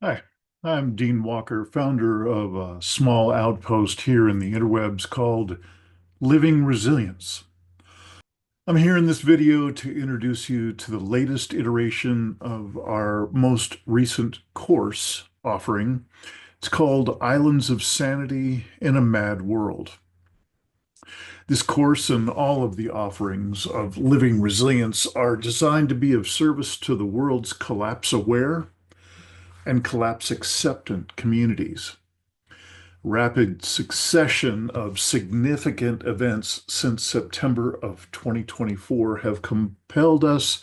Hi, I'm Dean Walker, founder of a small outpost here in the interwebs called Living Resilience. I'm here in this video to introduce you to the latest iteration of our most recent course offering. It's called Islands of Sanity in a Mad World. This course and all of the offerings of Living Resilience are designed to be of service to the world's collapse-aware and collapse-acceptant communities. Rapid succession of significant events since September of 2024 have compelled us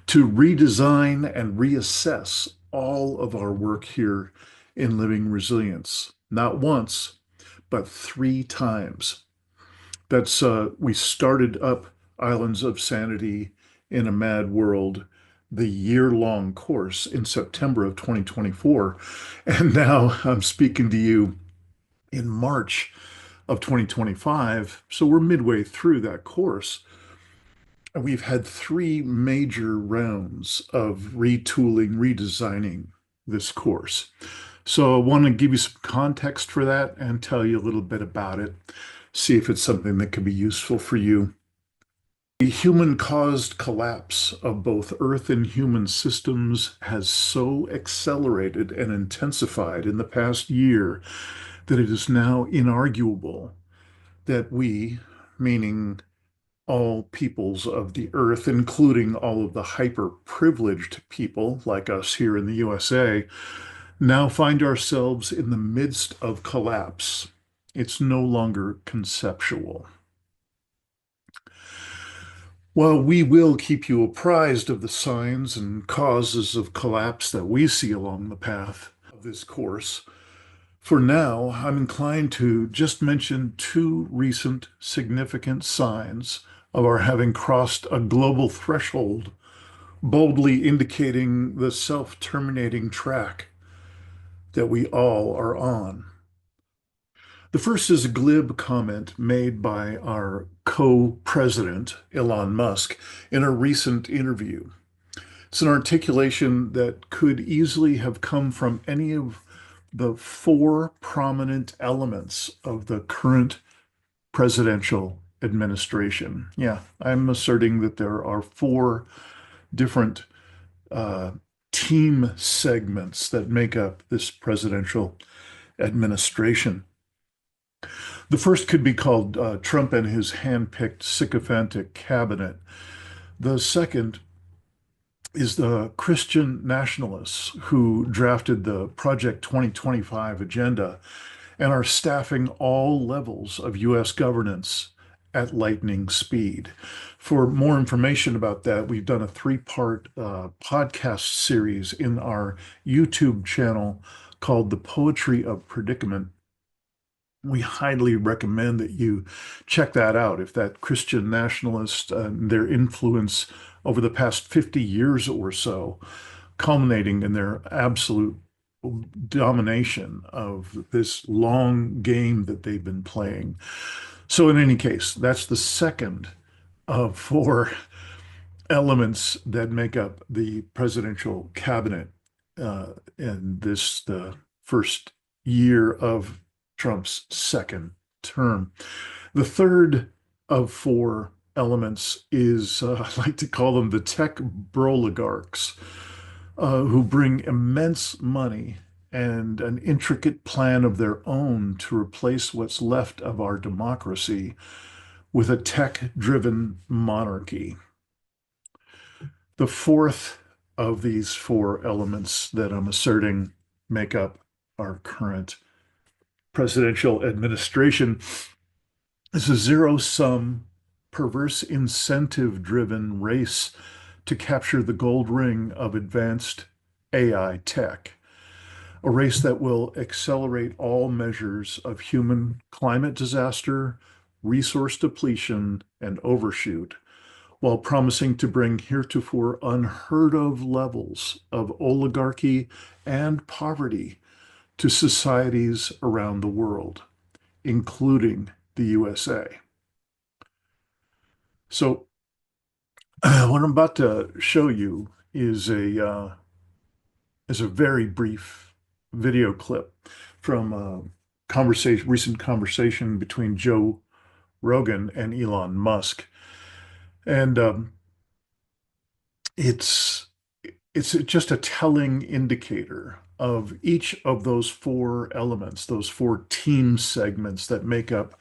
to redesign and reassess all of our work here in Living Resilience, not once, but three times. We started up Islands of Sanity in a Mad World, the year-long course in September of 2024. And now I'm speaking to you in March of 2025. So we're midway through that course. And we've had three major rounds of retooling, redesigning this course. So I want to give you some context for that and tell you a little bit about it, see if it's something that could be useful for you. The human-caused collapse of both Earth and human systems has so accelerated and intensified in the past year that it is now inarguable that we, meaning all peoples of the earth, including all of the hyper-privileged people like us here in the USA, now find ourselves in the midst of collapse. It's no longer conceptual. While we will keep you apprised of the signs and causes of collapse that we see along the path of this course, for now, I'm inclined to just mention two recent significant signs of our having crossed a global threshold, boldly indicating the self-terminating track that we all are on. The first is a glib comment made by our co-president, Elon Musk, in a recent interview. It's an articulation that could easily have come from any of the four prominent elements of the current presidential administration. Yeah, I'm asserting that there are four different uh, team segments that make up this presidential administration. The first could be called Trump and his hand-picked sycophantic cabinet. The second is the Christian nationalists who drafted the Project 2025 agenda and are staffing all levels of U.S. governance at lightning speed. For more information about that, we've done a three-part podcast series in our YouTube channel called The Poetry of Predicament. We highly recommend that you check that out. If that Christian nationalist and their influence over the past 50 years or so, culminating in their absolute domination of this long game that they've been playing. So in any case, that's the second of four elements that make up the presidential cabinet in the first year of Trump's second term. The third of four elements is, I like to call them the tech broligarchs, who bring immense money and an intricate plan of their own to replace what's left of our democracy with a tech-driven monarchy. The fourth of these four elements that I'm asserting make up our current presidential administration is a zero-sum, perverse incentive-driven race to capture the gold ring of advanced AI tech, a race that will accelerate all measures of human climate disaster, resource depletion, and overshoot, while promising to bring heretofore unheard of levels of oligarchy and poverty to societies around the world, including the USA. So what I'm about to show you is a very brief video clip from a recent conversation between Joe Rogan and Elon Musk. And it's it's just a telling indicator of each of those four elements, those four team segments that make up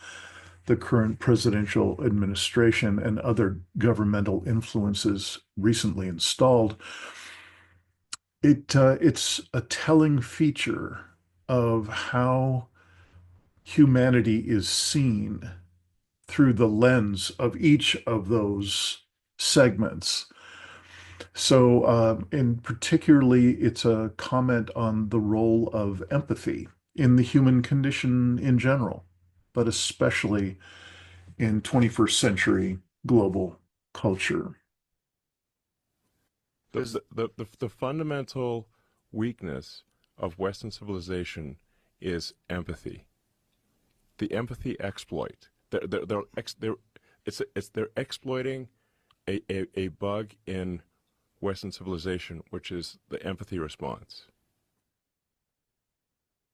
the current presidential administration and other governmental influences recently installed. It's a telling feature of how humanity is seen through the lens of each of those segments. So, in particularly, it's a comment on the role of empathy in the human condition in general, but especially in 21st century global culture. The fundamental weakness of Western civilization is empathy. The empathy exploit. They're exploiting a bug in Western civilization, which is the empathy response.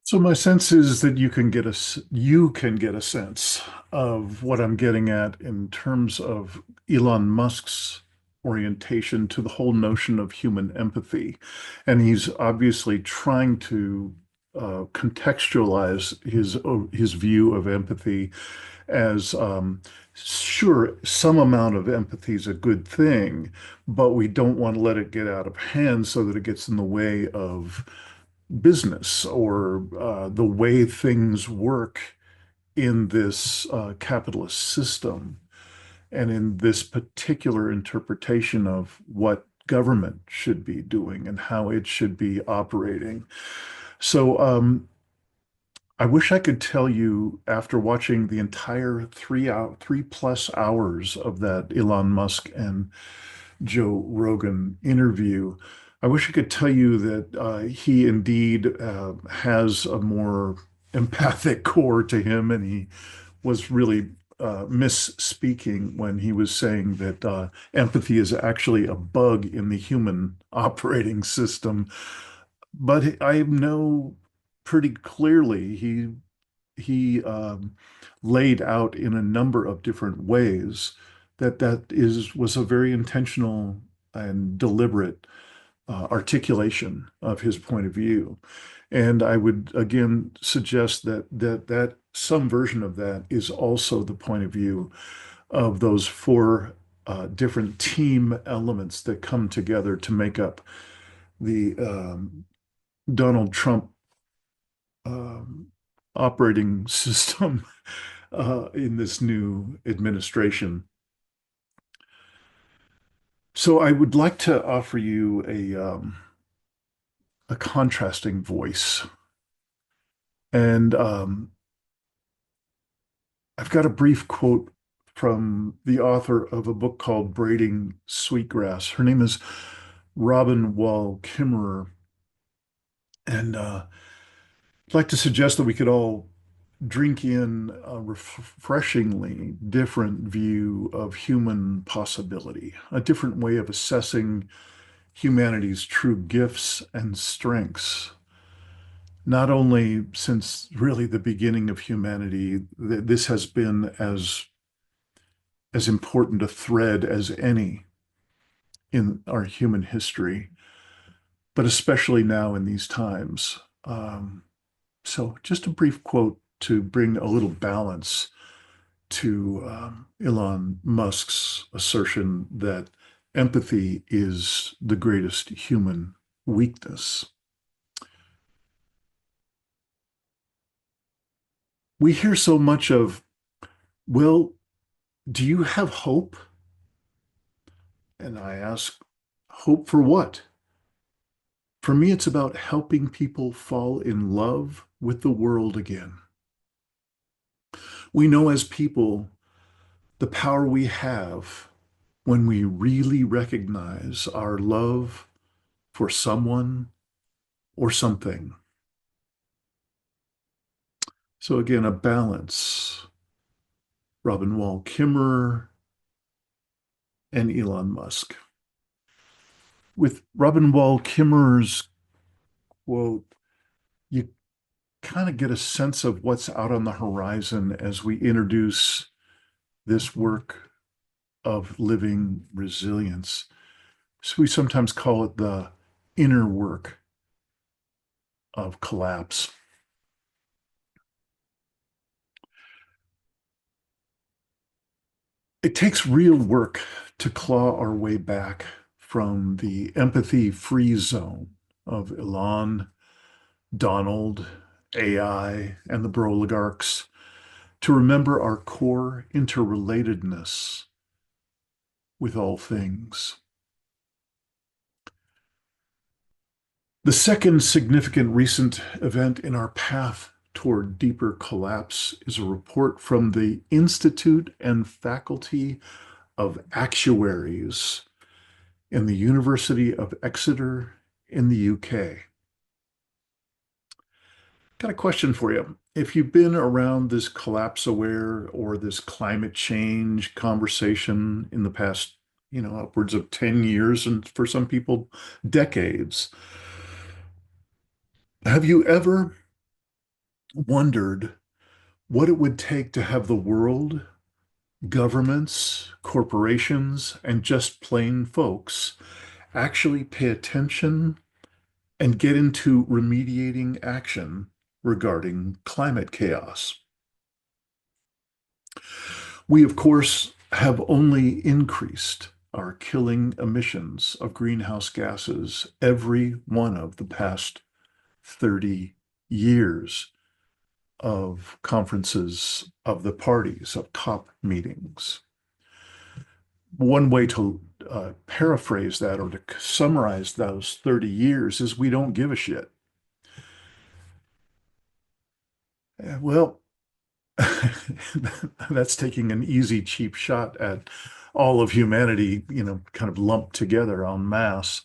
So my sense is that you can get a sense of what I'm getting at in terms of Elon Musk's orientation to the whole notion of human empathy. And he's obviously trying to contextualize his view of empathy as sure, some amount of empathy is a good thing, but we don't want to let it get out of hand so that it gets in the way of business or the way things work in this capitalist system and in this particular interpretation of what government should be doing and how it should be operating. So I wish I could tell you after watching the entire 3+ hours of that Elon Musk and Joe Rogan interview. I wish I could tell you that he indeed has a more empathic core to him, and he was really misspeaking when he was saying that empathy is actually a bug in the human operating system. But I know pretty clearly he laid out in a number of different ways that was a very intentional and deliberate articulation of his point of view. And I would again suggest that some version of that is also the point of view of those four different team elements that come together to make up the Donald Trump um, operating system in this new administration. So I would like to offer you a contrasting voice. And I've got a brief quote from the author of a book called Braiding Sweetgrass. Her name is Robin Wall Kimmerer. And I'd like to suggest that we could all drink in a refreshingly different view of human possibility, a different way of assessing humanity's true gifts and strengths. Not only since really the beginning of humanity, this has been as important a thread as any in our human history, but especially now in these times. So just a brief quote to bring a little balance to Elon Musk's assertion that empathy is the greatest human weakness. We hear so much of, well, do you have hope? And I ask, hope for what? For me, it's about helping people fall in love with the world again. We know as people the power we have when we really recognize our love for someone or something. So again, a balance. Robin Wall Kimmerer and Elon Musk. With Robin Wall Kimmerer's quote, you kind of get a sense of what's out on the horizon as we introduce this work of living resilience. So we sometimes call it the inner work of collapse. It takes real work to claw our way back from the empathy-free zone of Elon, Donald, AI, and the oligarchs to remember our core interrelatedness with all things. The second significant recent event in our path toward deeper collapse is a report from the Institute and Faculty of Actuaries in the University of Exeter in the UK. Got a question for you. If you've been around this collapse aware or this climate change conversation in the past, upwards of 10 years, and for some people, decades, have you ever wondered what it would take to have the world, governments, corporations, and just plain folks actually pay attention and get into remediating action regarding climate chaos? We, of course, have only increased our killing emissions of greenhouse gases every one of the past 30 years of conferences of the parties, of COP meetings. One way to paraphrase that or to summarize those 30 years is we don't give a shit. Well, that's taking an easy, cheap shot at all of humanity, kind of lumped together en masse.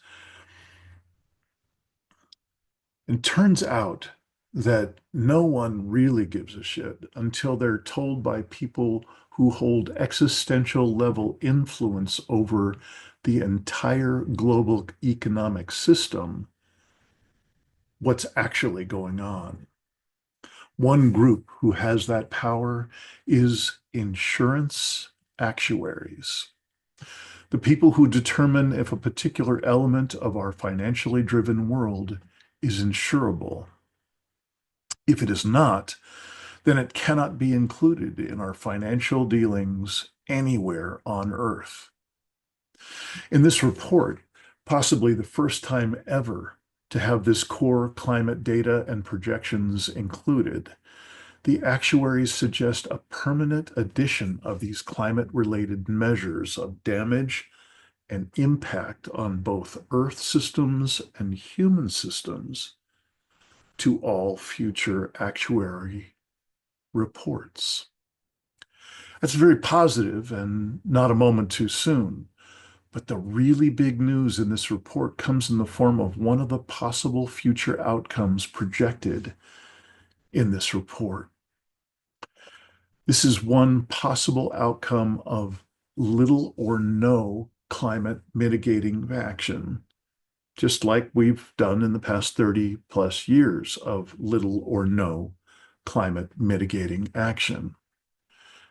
And turns out that no one really gives a shit until they're told by people who hold existential level influence over the entire global economic system what's actually going on. One group who has that power is insurance actuaries, the people who determine if a particular element of our financially driven world is insurable. If it is not, then it cannot be included in our financial dealings anywhere on Earth. In this report, possibly the first time ever to have this core climate data and projections included, the actuaries suggest a permanent addition of these climate-related measures of damage and impact on both Earth systems and human systems to all future actuary reports. That's very positive and not a moment too soon. But the really big news in this report comes in the form of one of the possible future outcomes projected in this report. This is one possible outcome of little or no climate mitigating action, just like we've done in the past 30 plus years of little or no climate mitigating action.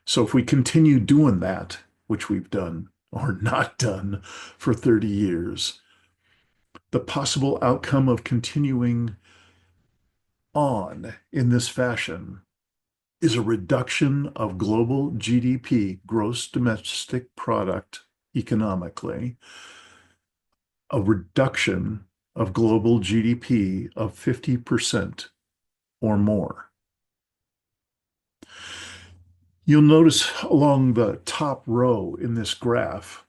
So if we continue doing that, which we've done or not done for 30 years, the possible outcome of continuing on in this fashion is a reduction of global GDP, gross domestic product, economically, a reduction of global GDP of 50% or more. You'll notice along the top row in this graph,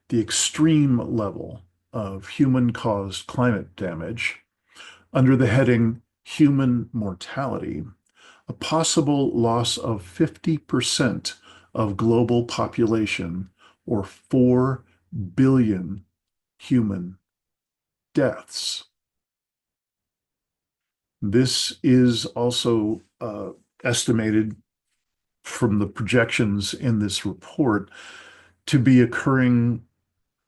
the extreme level of human-caused climate damage under the heading human mortality, a possible loss of 50% of global population or 4 billion human deaths. This is also estimated from the projections in this report to be occurring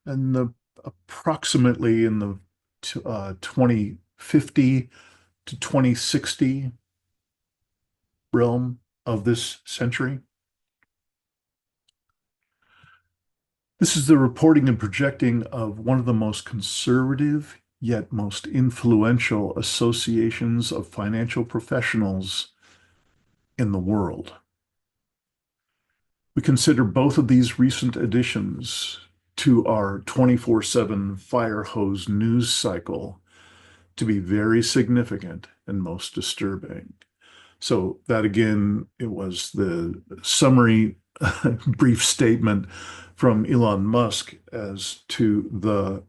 in the approximately in the 2050 to 2060 realm of this century. This is the reporting and projecting of one of the most conservative yet most influential associations of financial professionals in the world. We consider both of these recent additions to our 24/7 fire hose news cycle to be very significant and most disturbing. So that again, it was the summary brief statement from Elon Musk as to the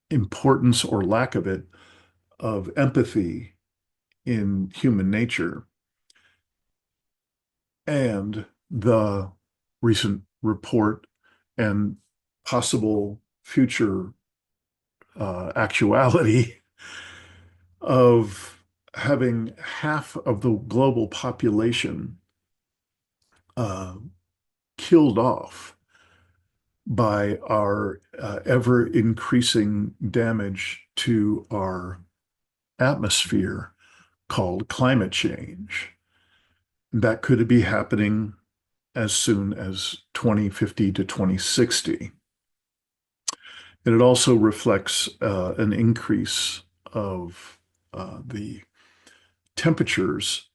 importance or lack of it of empathy in human nature and the recent report and possible future actuality of having half of the global population uh, killed off by our ever increasing damage to our atmosphere called climate change. That could be happening as soon as 2050 to 2060. And it also reflects an increase of the temperatures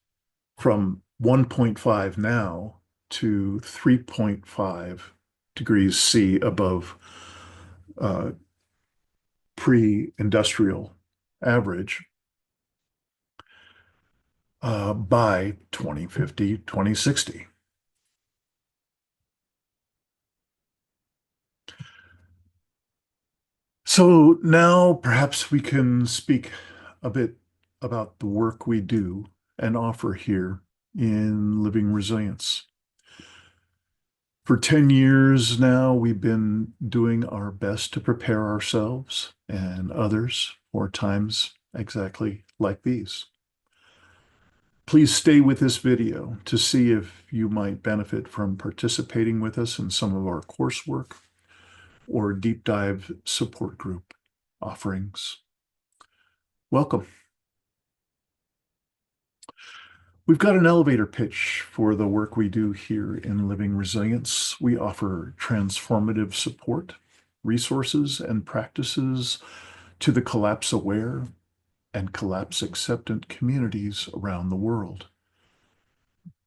from 1.5 now to 3.5 degrees C above uh, pre-industrial average by 2050, 2060. So now perhaps we can speak a bit about the work we do and offer here in Living Resilience. For 10 years now, we've been doing our best to prepare ourselves and others for times exactly like these. Please stay with this video to see if you might benefit from participating with us in some of our coursework or deep dive support group offerings. Welcome. We've got an elevator pitch for the work we do here in Living Resilience. We offer transformative support, resources, and practices to the collapse aware and collapse acceptant communities around the world,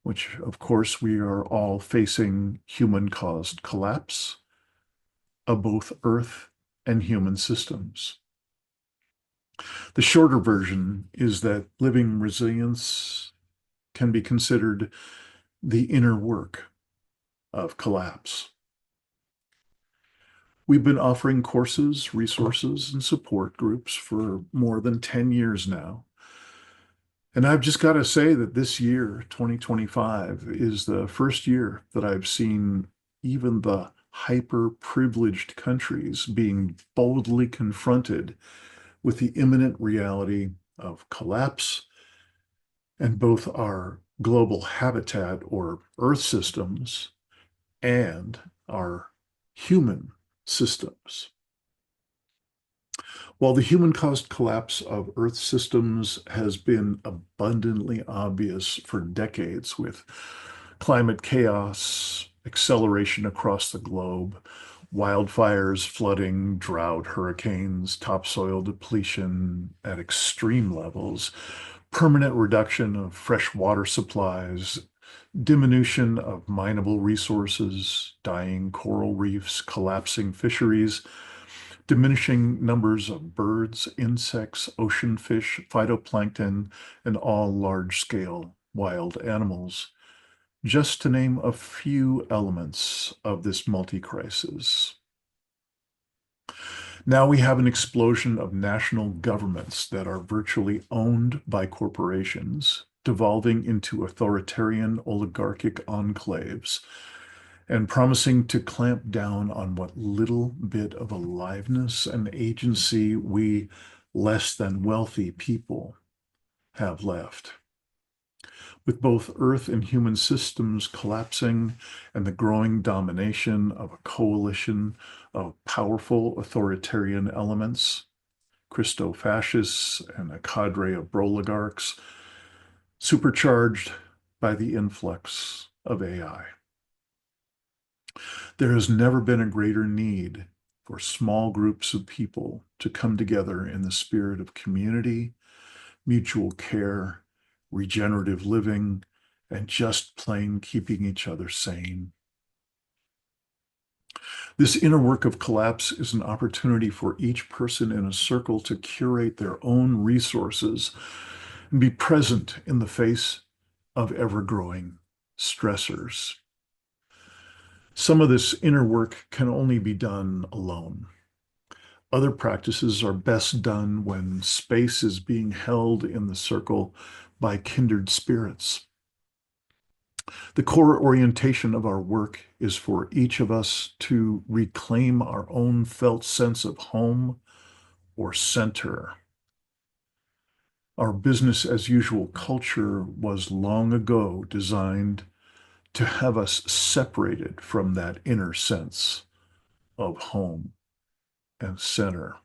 which, of course, we are all facing human-caused collapse of both Earth and human systems. The shorter version is that Living Resilience can be considered the inner work of collapse. We've been offering courses, resources, and support groups for more than 10 years now. And I've just got to say that this year, 2025, is the first year that I've seen even the hyper-privileged countries being boldly confronted with the imminent reality of collapse and both our global habitat or Earth systems and our human systems. While the human-caused collapse of Earth systems has been abundantly obvious for decades with climate chaos, acceleration across the globe, wildfires, flooding, drought, hurricanes, topsoil depletion at extreme levels, permanent reduction of fresh water supplies, diminution of mineable resources, dying coral reefs, collapsing fisheries, diminishing numbers of birds, insects, ocean fish, phytoplankton, and all large-scale wild animals, just to name a few elements of this multi-crisis. Now we have an explosion of national governments that are virtually owned by corporations, devolving into authoritarian oligarchic enclaves and promising to clamp down on what little bit of aliveness and agency we less than wealthy people have left. With both Earth and human systems collapsing and the growing domination of a coalition of powerful authoritarian elements, Christo-fascists and a cadre of oligarchs, supercharged by the influx of AI. There has never been a greater need for small groups of people to come together in the spirit of community, mutual care, regenerative living, and just plain keeping each other sane. This inner work of collapse is an opportunity for each person in a circle to curate their own resources and be present in the face of ever-growing stressors. Some of this inner work can only be done alone. Other practices are best done when space is being held in the circle by kindred spirits. The core orientation of our work is for each of us to reclaim our own felt sense of home or center. Our business as usual culture was long ago designed to have us separated from that inner sense of home and center.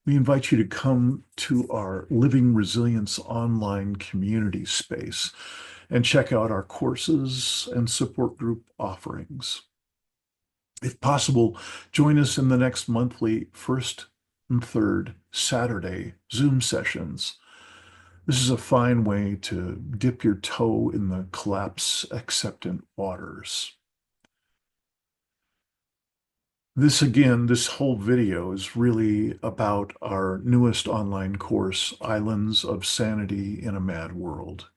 We invite you to come to our Living Resilience online community space and check out our courses and support group offerings. If possible, join us in the next monthly first and third Saturday Zoom sessions. This is a fine way to dip your toe in the collapse acceptant waters. This whole video is really about our newest online course, Islands of Sanity in a Mad World.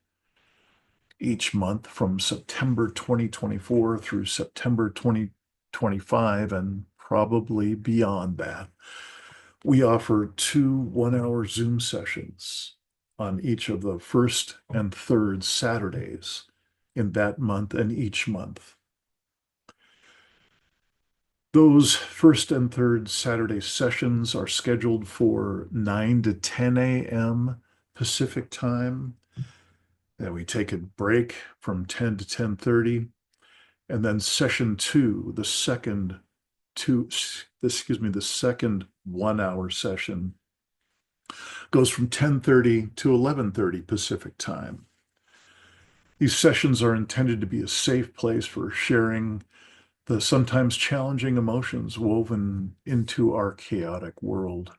Each month from September 2024 through September 2025, and probably beyond that, we offer 2 1-hour Zoom sessions on each of the first and third Saturdays in that month and each month. Those first and third Saturday sessions are scheduled for 9 to 10 a.m. Pacific time. Then we take a break from 10 to 10:30. And then session two, the second 1-hour session goes from 10:30 to 11:30 Pacific time. These sessions are intended to be a safe place for sharing the sometimes challenging emotions woven into our chaotic world.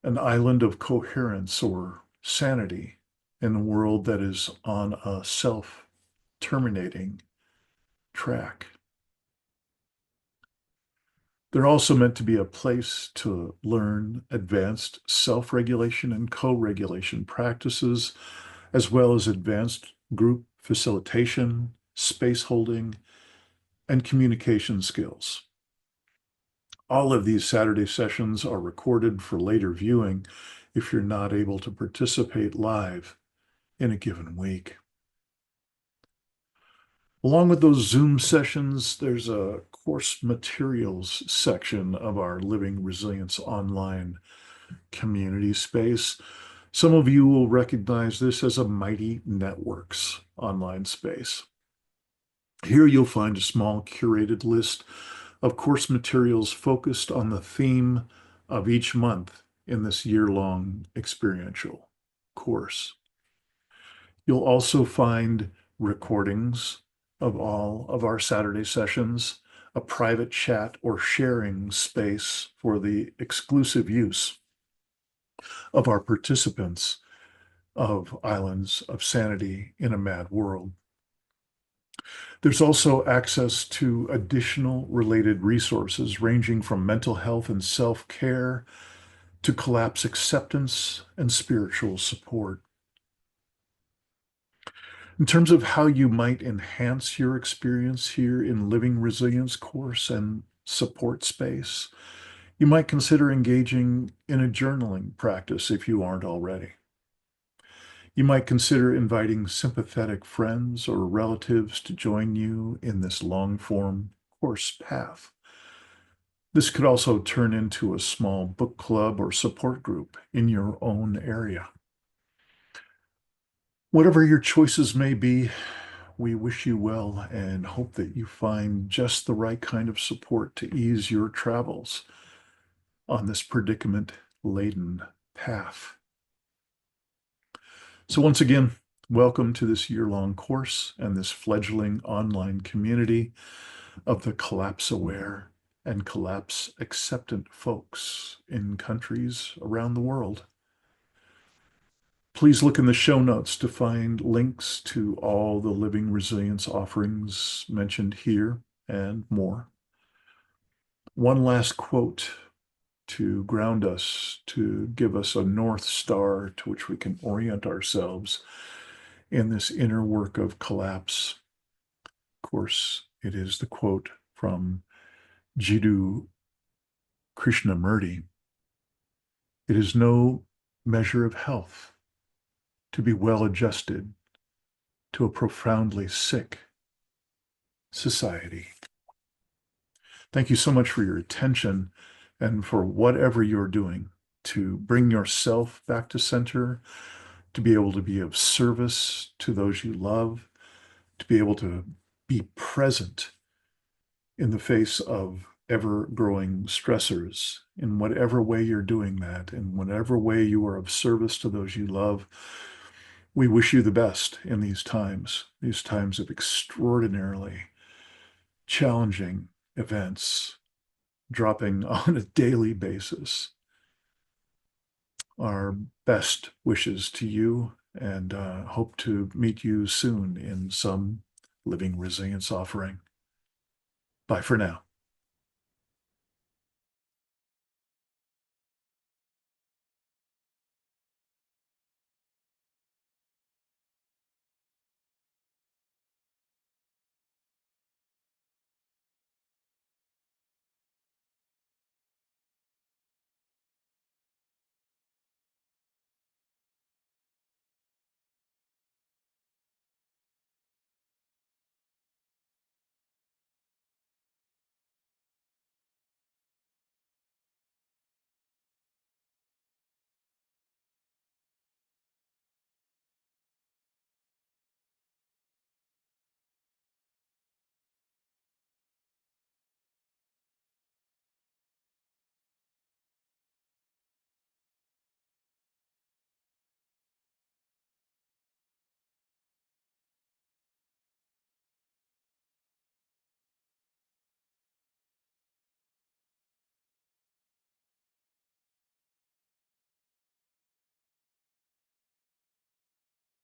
An island of coherence or sanity in a world that is on a self-terminating track. They're also meant to be a place to learn advanced self-regulation and co-regulation practices, as well as advanced group facilitation, space holding, and communication skills. All of these Saturday sessions are recorded for later viewing if you're not able to participate live in a given week. Along with those Zoom sessions, there's a course materials section of our Living Resilience online community space. Some of you will recognize this as a Mighty Networks online space. Here you'll find a small curated list of course materials focused on the theme of each month in this year-long experiential course. You'll also find recordings of all of our Saturday sessions, a private chat or sharing space for the exclusive use of our participants of Islands of Sanity in a Mad World. There's also access to additional related resources ranging from mental health and self-care to collapse acceptance and spiritual support. In terms of how you might enhance your experience here in Living Resilience course and support space, you might consider engaging in a journaling practice if you aren't already. You might consider inviting sympathetic friends or relatives to join you in this long-form course path. This could also turn into a small book club or support group in your own area. Whatever your choices may be, we wish you well and hope that you find just the right kind of support to ease your travels on this predicament-laden path. So once again, welcome to this year-long course and this fledgling online community of the collapse-aware and collapse-acceptant folks in countries around the world. Please look in the show notes to find links to all the living resilience offerings mentioned here and more. One last quote to ground us, to give us a North Star to which we can orient ourselves in this inner work of collapse. Of course, it is the quote from Jiddu Krishnamurti. It is no measure of health to be well adjusted to a profoundly sick society. Thank you so much for your attention and for whatever you're doing to bring yourself back to center, to be able to be of service to those you love, to be able to be present in the face of ever-growing stressors. In whatever way you're doing that, in whatever way you are of service to those you love, we wish you the best in these times of extraordinarily challenging events dropping on a daily basis. Our best wishes to you, and hope to meet you soon in some living resilience offering. Bye for now.